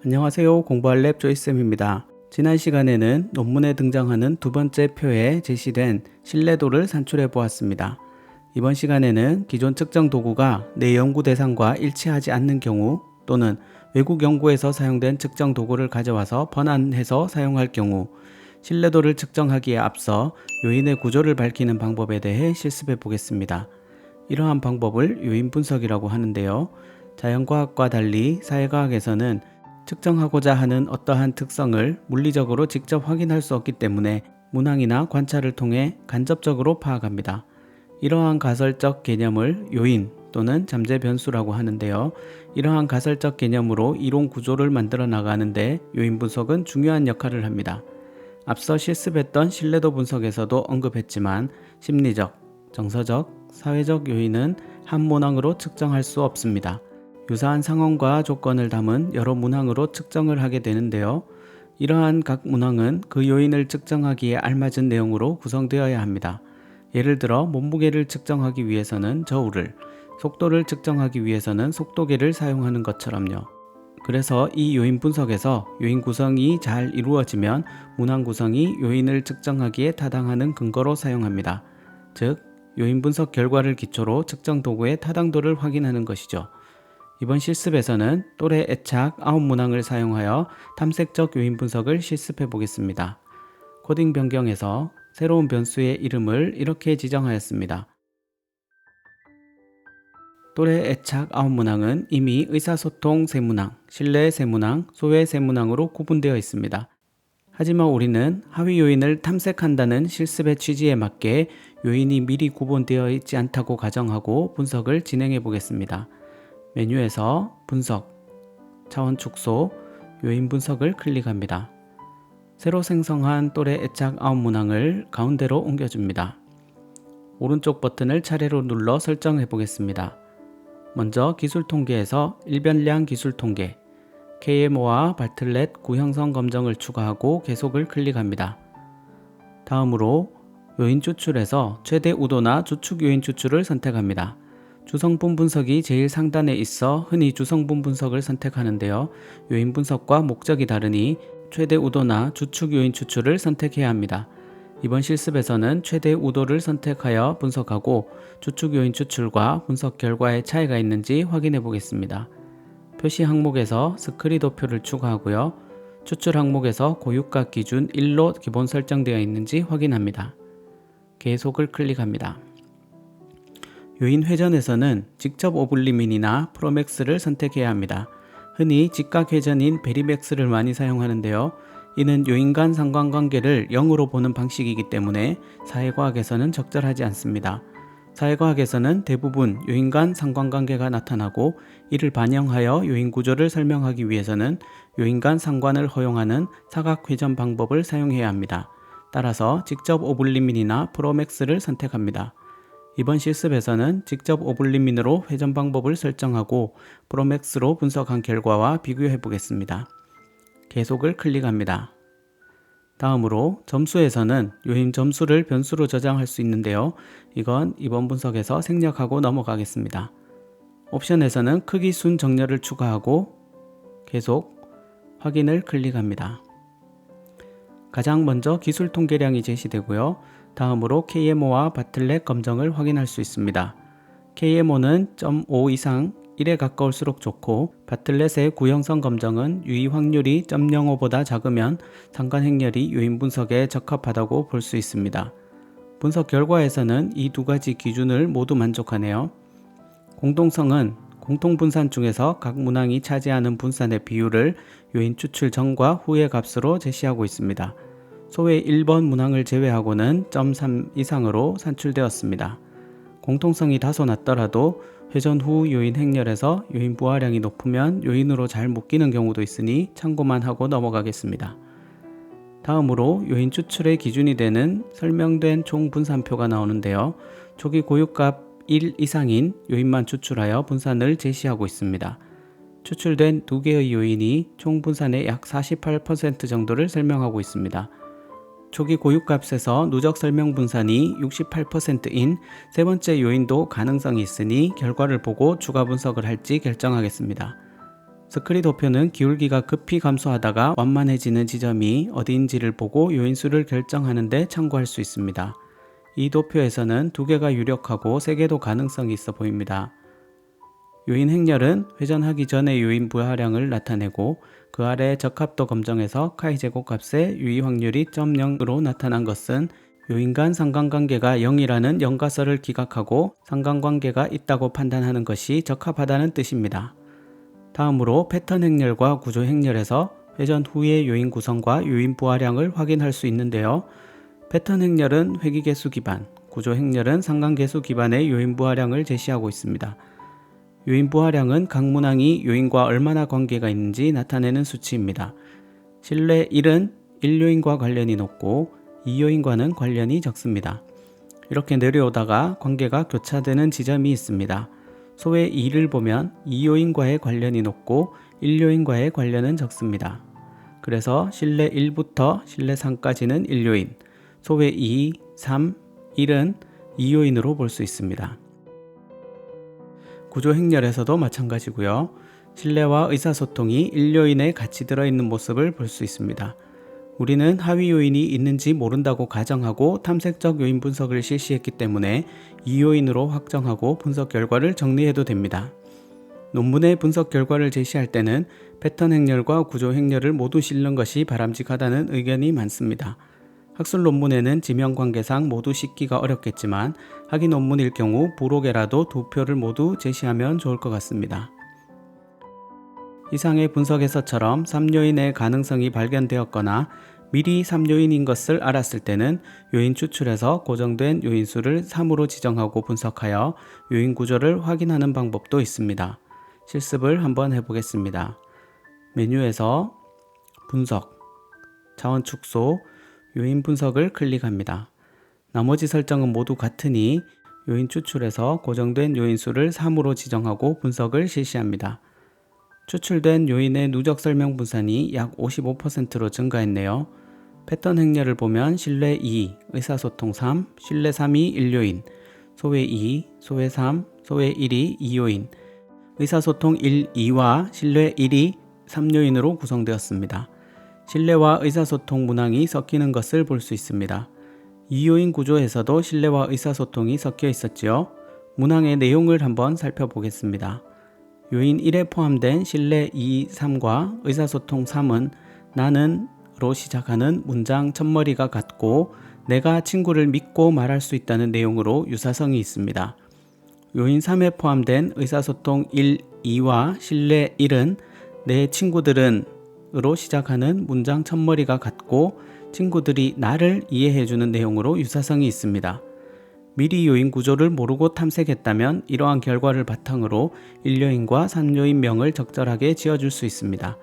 안녕하세요. 공부할 랩 조이쌤입니다. 지난 시간에는 논문에 등장하는 두 번째 표에 제시된 신뢰도를 산출해 보았습니다. 이번 시간에는 기존 측정 도구가 내 연구 대상과 일치하지 않는 경우 또는 외국 연구에서 사용된 측정 도구를 가져와서 번안해서 사용할 경우 신뢰도를 측정하기에 앞서 요인의 구조를 밝히는 방법에 대해 실습해 보겠습니다. 이러한 방법을 요인 분석이라고 하는데요. 자연과학과 달리 사회과학에서는 측정하고자 하는 어떠한 특성을 물리적으로 직접 확인할 수 없기 때문에 문항이나 관찰을 통해 간접적으로 파악합니다. 이러한 가설적 개념을 요인 또는 잠재 변수라고 하는데요. 이러한 가설적 개념으로 이론 구조를 만들어 나가는데 요인 분석은 중요한 역할을 합니다. 앞서 실습했던 신뢰도 분석에서도 언급했지만 심리적, 정서적, 사회적 요인은 한 문항으로 측정할 수 없습니다. 유사한 상황과 조건을 담은 여러 문항으로 측정을 하게 되는데요. 이러한 각 문항은 그 요인을 측정하기에 알맞은 내용으로 구성되어야 합니다. 예를 들어 몸무게를 측정하기 위해서는 저울을, 속도를 측정하기 위해서는 속도계를 사용하는 것처럼요. 그래서 이 요인 분석에서 요인 구성이 잘 이루어지면 문항 구성이 요인을 측정하기에 타당하는 근거로 사용합니다. 즉, 요인 분석 결과를 기초로 측정 도구의 타당도를 확인하는 것이죠. 이번 실습에서는 또래 애착 9문항을 사용하여 탐색적 요인 분석을 실습해 보겠습니다. 코딩 변경에서 새로운 변수의 이름을 이렇게 지정하였습니다. 또래 애착 9문항은 이미 의사소통 세문항, 신뢰 세문항, 소외 세문항으로 구분되어 있습니다. 하지만 우리는 하위 요인을 탐색한다는 실습의 취지에 맞게 요인이 미리 구분되어 있지 않다고 가정하고 분석을 진행해 보겠습니다. 메뉴에서 분석, 차원 축소, 요인 분석을 클릭합니다. 새로 생성한 또래 애착 9문항을 가운데로 옮겨줍니다. 오른쪽 버튼을 차례로 눌러 설정해 보겠습니다. 먼저 기술 통계에서 일변량 기술 통계, KMO와 바틀렛 구형성 검정을 추가하고 계속을 클릭합니다. 다음으로 요인 추출에서 최대 우도나 주축 요인 추출을 선택합니다. 주성분 분석이 제일 상단에 있어 흔히 주성분 분석을 선택하는데요. 요인 분석과 목적이 다르니 최대 우도나 주축 요인 추출을 선택해야 합니다. 이번 실습에서는 최대 우도를 선택하여 분석하고 주축 요인 추출과 분석 결과에 차이가 있는지 확인해 보겠습니다. 표시 항목에서 스크리도표를 추가하고요. 추출 항목에서 고유가 기준 1로 기본 설정되어 있는지 확인합니다. 계속을 클릭합니다. 요인 회전에서는 직접 오블리민이나 프로맥스를 선택해야 합니다. 흔히 직각 회전인 베리맥스를 많이 사용하는데요. 이는 요인 간 상관관계를 0으로 보는 방식이기 때문에 사회과학에서는 적절하지 않습니다. 사회과학에서는 대부분 요인 간 상관관계가 나타나고 이를 반영하여 요인 구조를 설명하기 위해서는 요인 간 상관을 허용하는 사각 회전 방법을 사용해야 합니다. 따라서 직접 오블리민이나 프로맥스를 선택합니다. 이번 실습에서는 직접 오블리민으로 회전 방법을 설정하고 프로맥스로 분석한 결과와 비교해 보겠습니다. 계속을 클릭합니다. 다음으로 점수에서는 요인 점수를 변수로 저장할 수 있는데요. 이건 이번 분석에서 생략하고 넘어가겠습니다. 옵션에서는 크기 순 정렬을 추가하고 계속 확인을 클릭합니다. 가장 먼저 기술 통계량이 제시되고요. 다음으로 KMO와 바틀렛 검정을 확인할 수 있습니다. KMO는 0.5 이상 1에 가까울수록 좋고 바틀렛의 구형성 검정은 유의 확률이 0.05보다 작으면 상관 행렬이 요인 분석에 적합하다고 볼 수 있습니다. 분석 결과에서는 이 두 가지 기준을 모두 만족하네요. 공동성은 공통분산 중에서 각 문항이 차지하는 분산의 비율을 요인 추출 전과 후의 값으로 제시하고 있습니다. 소외 1번 문항을 제외하고는 0.3 이상으로 산출되었습니다. 공통성이 다소 낮더라도 회전 후 요인 행렬에서 요인 부하량이 높으면 요인으로 잘 묶이는 경우도 있으니 참고만 하고 넘어가겠습니다. 다음으로 요인 추출의 기준이 되는 설명된 총 분산표가 나오는데요. 초기 고유값 1 이상인 요인만 추출하여 분산을 제시하고 있습니다. 추출된 두 개의 요인이 총 분산의 약 48% 정도를 설명하고 있습니다. 초기 고유값에서 누적 설명 분산이 68%인 세 번째 요인도 가능성이 있으니 결과를 보고 추가 분석을 할지 결정하겠습니다. 스크리 도표는 기울기가 급히 감소하다가 완만해지는 지점이 어디인지를 보고 요인수를 결정하는 데 참고할 수 있습니다. 이 도표에서는 2개가 유력하고 3개도 가능성이 있어 보입니다. 요인 행렬은 회전하기 전의 요인 부하량을 나타내고 그 아래 적합도 검정에서 카이제곱값의 유의 확률이 0.0으로 나타난 것은 요인 간 상관관계가 0이라는 영가설을 기각하고 상관관계가 있다고 판단하는 것이 적합하다는 뜻입니다. 다음으로 패턴 행렬과 구조 행렬에서 회전 후의 요인 구성과 요인 부하량을 확인할 수 있는데요. 패턴 행렬은 회귀계수 기반, 구조 행렬은 상관계수 기반의 요인 부하량을 제시하고 있습니다. 요인 부하량은 각 문항이 요인과 얼마나 관계가 있는지 나타내는 수치입니다. 신뢰 1은 1요인과 관련이 높고 2요인과는 관련이 적습니다. 이렇게 내려오다가 관계가 교차되는 지점이 있습니다. 소의 2를 보면 2요인과의 관련이 높고 1요인과의 관련은 적습니다. 그래서 신뢰 1부터 신뢰 3까지는 1요인, 소의 2, 3, 1은 2요인으로 볼 수 있습니다. 구조 행렬에서도 마찬가지고요. 신뢰와 의사소통이 1요인에 같이 들어있는 모습을 볼 수 있습니다. 우리는 하위 요인이 있는지 모른다고 가정하고 탐색적 요인 분석을 실시했기 때문에 2요인으로 확정하고 분석 결과를 정리해도 됩니다. 논문의 분석 결과를 제시할 때는 패턴 행렬과 구조 행렬을 모두 실는 것이 바람직하다는 의견이 많습니다. 학술 논문에는 지명관계상 모두 싣기가 어렵겠지만 학위 논문일 경우 부록에라도 2표를 모두 제시하면 좋을 것 같습니다. 이상의 분석에서처럼 3요인의 가능성이 발견되었거나 미리 3요인인 것을 알았을 때는 요인 추출해서 고정된 요인수를 3으로 지정하고 분석하여 요인 구조를 확인하는 방법도 있습니다. 실습을 한번 해보겠습니다. 메뉴에서 분석, 자원 축소, 요인 분석을 클릭합니다. 나머지 설정은 모두 같으니 요인 추출해서 고정된 요인수를 3으로 지정하고 분석을 실시합니다. 추출된 요인의 누적 설명 분산이 약 55%로 증가했네요. 패턴 행렬을 보면 신뢰 2, 의사소통 3, 신뢰 3이 1요인, 소외 2, 소외 3, 소외 1이 2요인, 의사소통 1, 2와 신뢰 1이 3요인으로 구성되었습니다. 신뢰와 의사소통 문항이 섞이는 것을 볼 수 있습니다. 2요인 구조에서도 신뢰와 의사소통이 섞여 있었지요. 문항의 내용을 한번 살펴보겠습니다. 요인 1에 포함된 신뢰 2, 3과 의사소통 3은 나는 로 시작하는 문장 첫머리가 같고 내가 친구를 믿고 말할 수 있다는 내용으로 유사성이 있습니다. 요인 3에 포함된 의사소통 1, 2와 신뢰 1은 내 친구들은 으로 시작하는 문장 첫머리가 같고 친구들이 나를 이해해주는 내용으로 유사성이 있습니다. 미리 요인 구조를 모르고 탐색했다면 이러한 결과를 바탕으로 1요인과 3요인명을 적절하게 지어줄 수 있습니다.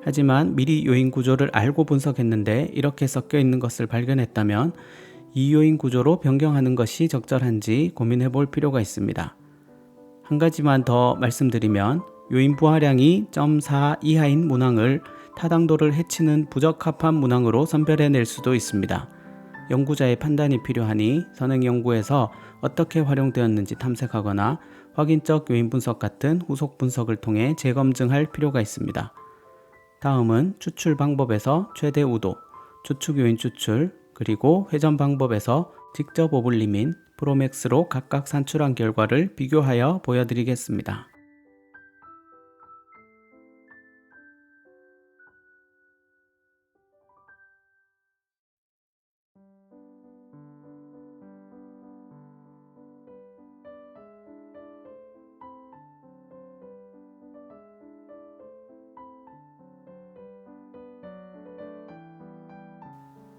하지만 미리 요인 구조를 알고 분석했는데 이렇게 섞여 있는 것을 발견했다면 2요인 구조로 변경하는 것이 적절한지 고민해 볼 필요가 있습니다. 한 가지만 더 말씀드리면 요인 부하량이 0.4 이하인 문항을 타당도를 해치는 부적합한 문항으로 선별해낼 수도 있습니다. 연구자의 판단이 필요하니 선행 연구에서 어떻게 활용되었는지 탐색하거나 확인적 요인 분석 같은 후속 분석을 통해 재검증할 필요가 있습니다. 다음은 추출 방법에서 최대 우도, 추측 요인 추출, 그리고 회전 방법에서 직접 오블리민, 프로맥스로 각각 산출한 결과를 비교하여 보여드리겠습니다.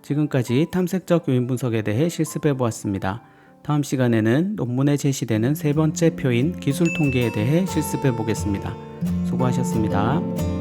지금까지 탐색적 요인 분석에 대해 실습해 보았습니다. 다음 시간에는 논문에 제시되는 세 번째 표인 기술 통계에 대해 실습해 보겠습니다. 수고하셨습니다.